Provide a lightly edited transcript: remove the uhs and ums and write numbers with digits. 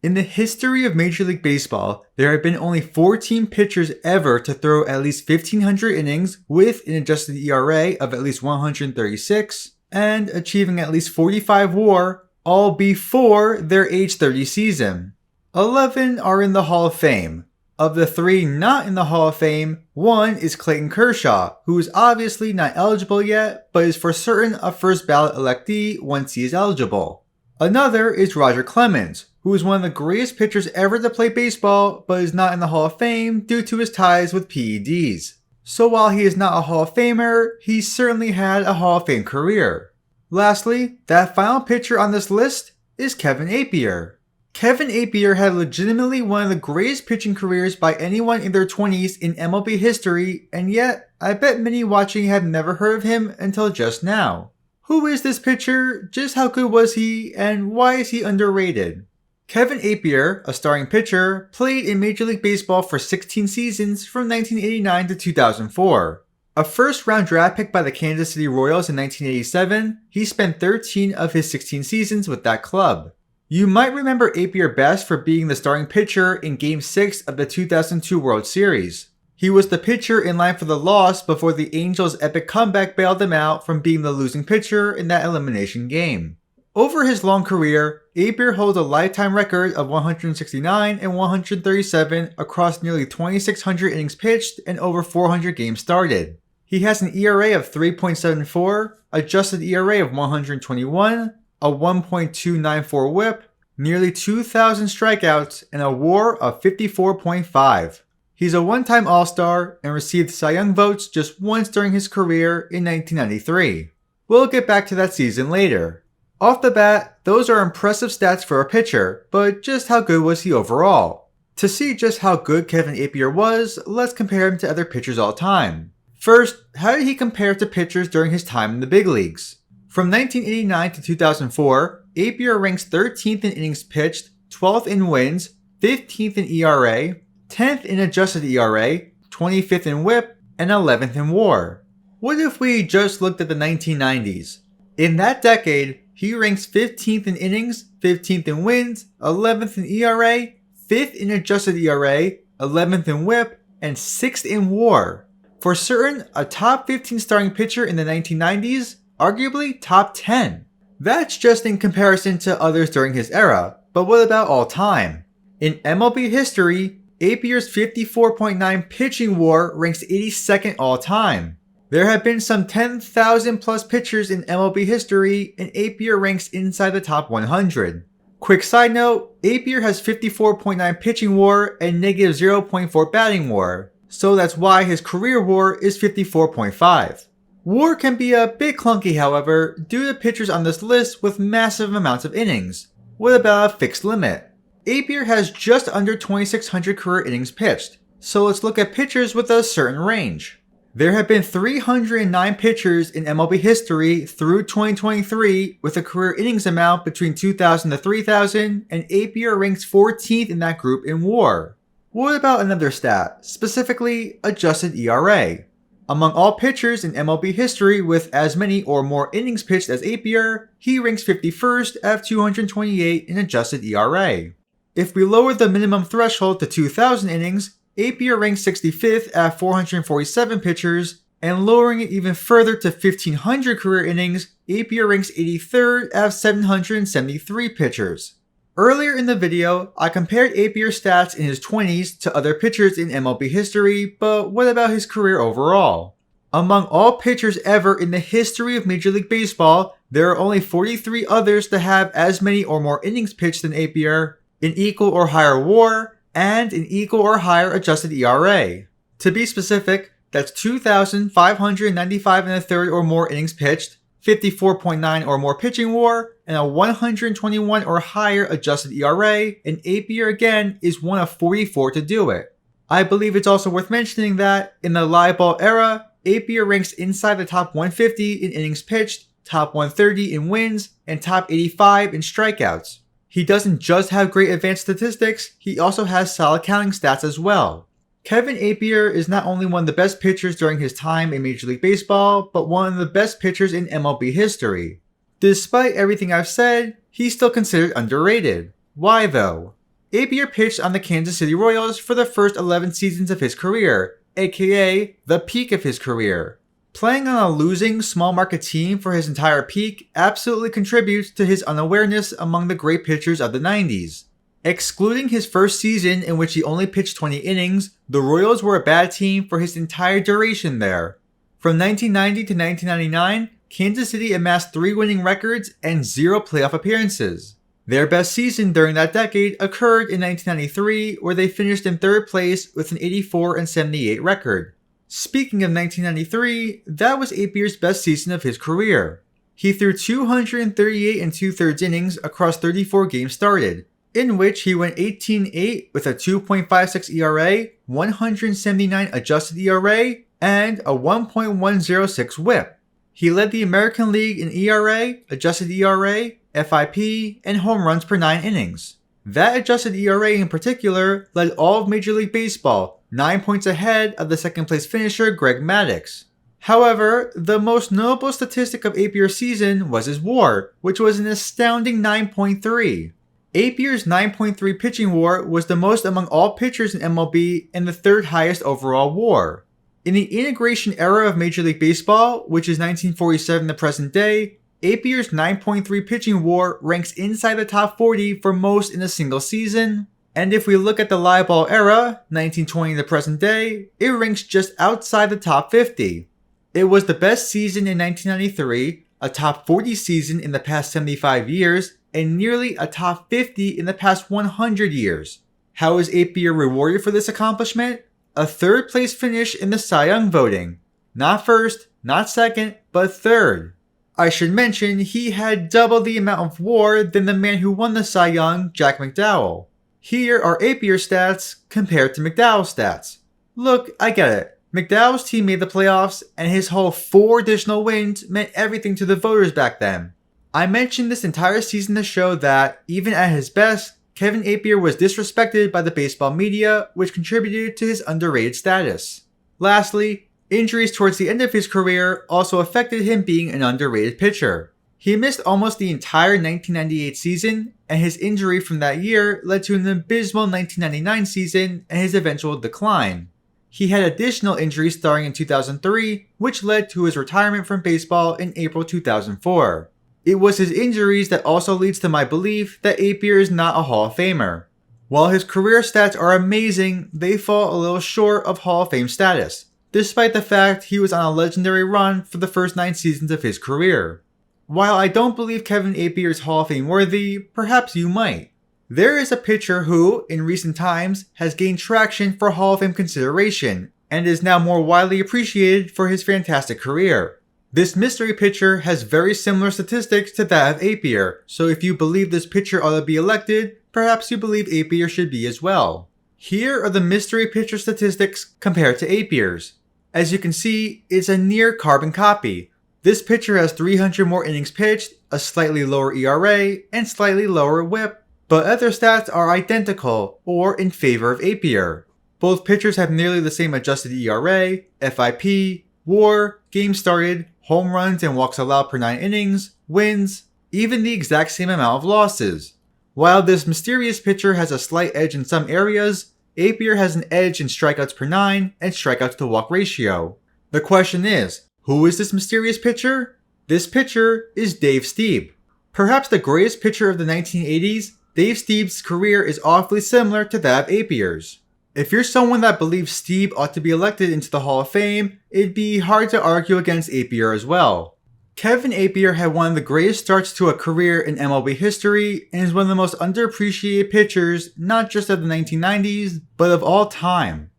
In the history of Major League Baseball, there have been only 14 pitchers ever to throw at least 1,500 innings with an adjusted ERA of at least 136 and achieving at least 45 WAR, all before their age 30 season. 11 are in the Hall of Fame. Of the 3 not in the Hall of Fame, 1 is Clayton Kershaw, who is obviously not eligible yet, but is for certain a first ballot electee once he is eligible. Another is Roger Clemens, who is one of the greatest pitchers ever to play baseball, but is not in the Hall of Fame due to his ties with PEDs. So while he is not a Hall of Famer, he certainly had a Hall of Fame career. Lastly, that final pitcher on this list is Kevin Appier. Kevin Appier had legitimately one of the greatest pitching careers by anyone in their 20s in MLB history, and yet, I bet many watching have never heard of him until just now. Who is this pitcher, just how good was he, and why is he underrated? Kevin Appier, a starting pitcher, played in Major League Baseball for 16 seasons from 1989 to 2004. A first-round draft pick by the Kansas City Royals in 1987, he spent 13 of his 16 seasons with that club. You might remember Appier best for being the starting pitcher in Game 6 of the 2002 World Series. He was the pitcher in line for the loss before the Angels' epic comeback bailed him out from being the losing pitcher in that elimination game. Over his long career, Appier holds a lifetime record of 169 and 137 across nearly 2,600 innings pitched and over 400 games started. He has an ERA of 3.74, adjusted ERA of 121, a 1.294 whip, nearly 2,000 strikeouts, and a WAR of 54.5. He's a one-time All-Star and received Cy Young votes just once during his career in 1993. We'll get back to that season later. Off the bat, those are impressive stats for a pitcher, but just how good was he overall? To see just how good Kevin Appier was, let's compare him to other pitchers all time. First, how did he compare to pitchers during his time in the big leagues? From 1989 to 2004, Appier ranks 13th in innings pitched, 12th in wins, 15th in ERA, 10th in adjusted ERA, 25th in WHIP, and 11th in WAR. What if we just looked at the 1990s? In that decade, he ranks 15th in innings, 15th in wins, 11th in ERA, 5th in adjusted ERA, 11th in WHIP, and 6th in WAR. For certain, a top 15 starting pitcher in the 1990s, arguably top 10. That's just in comparison to others during his era, but what about all time? In MLB history, Appier's 54.9 pitching WAR ranks 82nd all time. There have been some 10,000 plus pitchers in MLB history, and Appier ranks inside the top 100. Quick side note, Appier has 54.9 pitching WAR and negative 0.4 batting WAR, so that's why his career WAR is 54.5. WAR can be a bit clunky, however, due to pitchers on this list with massive amounts of innings. What about a fixed limit? Appier has just under 2,600 career innings pitched, so let's look at pitchers with a certain range. There have been 309 pitchers in MLB history through 2023 with a career innings amount between 2,000 to 3,000, and Appier ranks 14th in that group in WAR. What about another stat, specifically adjusted ERA? Among all pitchers in MLB history with as many or more innings pitched as Appier, he ranks 51st at 228 in adjusted ERA. If we lower the minimum threshold to 2,000 innings, Appier ranks 65th at 447 pitchers, and lowering it even further to 1,500 career innings, Appier ranks 83rd at 773 pitchers. Earlier in the video, I compared Appier's stats in his 20s to other pitchers in MLB history, but what about his career overall? Among all pitchers ever in the history of Major League Baseball, there are only 43 others to have as many or more innings pitched than Appier, an equal or higher WAR, and an equal or higher adjusted ERA. To be specific, that's 2,595 and a third or more innings pitched, 54.9 or more pitching WAR, and a 121 or higher adjusted ERA, and Appier again is one of 44 to do it. I believe it's also worth mentioning that, in the live ball era, Appier ranks inside the top 150 in innings pitched, top 130 in wins, and top 85 in strikeouts. He doesn't just have great advanced statistics, he also has solid counting stats as well. Kevin Appier is not only one of the best pitchers during his time in Major League Baseball, but one of the best pitchers in MLB history. Despite everything I've said, he's still considered underrated. Why though? Appier pitched on the Kansas City Royals for the first 11 seasons of his career, aka the peak of his career. Playing on a losing, small market team for his entire peak absolutely contributes to his unawareness among the great pitchers of the 90s. Excluding his first season in which he only pitched 20 innings, the Royals were a bad team for his entire duration there. From 1990 to 1999, Kansas City amassed 3 winning records and 0 playoff appearances. Their best season during that decade occurred in 1993, where they finished in 3rd place with an 84-78 record. Speaking of 1993, that was Appier's best season of his career. He threw 238 2/3 innings across 34 games started, in which he went 18-8 with a 2.56 ERA, 179 adjusted ERA, and a 1.106 WHIP. He led the American League in ERA, adjusted ERA, FIP, and home runs per 9 innings. That adjusted ERA in particular led all of Major League Baseball, 9 points ahead of the second-place finisher Greg Maddux. However, the most notable statistic of Appier's season was his WAR, which was an astounding 9.3. Appier's 9.3 pitching WAR was the most among all pitchers in MLB and the 3rd highest overall WAR. In the integration era of Major League Baseball, which is 1947 to present day, Appier's 9.3 pitching WAR ranks inside the top 40 for most in a single season. And if we look at the live ball era, 1920 to present day, it ranks just outside the top 50. It was the best season in 1993, a top 40 season in the past 75 years, and nearly a top 50 in the past 100 years. How is Appier rewarded for this accomplishment? A 3rd place finish in the Cy Young voting. Not 1st, not 2nd, but 3rd. I should mention he had double the amount of WAR than the man who won the Cy Young, Jack McDowell. Here are Appier's stats compared to McDowell's stats. Look, I get it. McDowell's team made the playoffs, and his whole 4 additional wins meant everything to the voters back then. I mentioned this entire season to show that, even at his best, Kevin Appier was disrespected by the baseball media, which contributed to his underrated status. Lastly, injuries towards the end of his career also affected him being an underrated pitcher. He missed almost the entire 1998 season, and his injury from that year led to an abysmal 1999 season and his eventual decline. He had additional injuries starting in 2003, which led to his retirement from baseball in April 2004. It was his injuries that also leads to my belief that Appier is not a Hall of Famer. While his career stats are amazing, they fall a little short of Hall of Fame status, despite the fact he was on a legendary run for the first 9 seasons of his career. While I don't believe Kevin Appier is Hall of Fame worthy, perhaps you might. There is a pitcher who, in recent times, has gained traction for Hall of Fame consideration, and is now more widely appreciated for his fantastic career. This mystery pitcher has very similar statistics to that of Appier, so if you believe this pitcher ought to be elected, perhaps you believe Appier should be as well. Here are the mystery pitcher statistics compared to Appier's. As you can see, it's a near carbon copy. This pitcher has 300 more innings pitched, a slightly lower ERA, and slightly lower WHIP, but other stats are identical or in favor of Appier. Both pitchers have nearly the same adjusted ERA, FIP, WAR, games started, home runs and walks allowed per 9 innings, wins, even the exact same amount of losses. While this mysterious pitcher has a slight edge in some areas, Appier has an edge in strikeouts per 9 and strikeouts to walk ratio. The question is, who is this mysterious pitcher? This pitcher is Dave Stieb. Perhaps the greatest pitcher of the 1980s, Dave Stieb's career is awfully similar to that of Appier's. If you're someone that believes Stieb ought to be elected into the Hall of Fame, it'd be hard to argue against Appier as well. Kevin Appier had one of the greatest starts to a career in MLB history and is one of the most underappreciated pitchers not just of the 1990s, but of all time.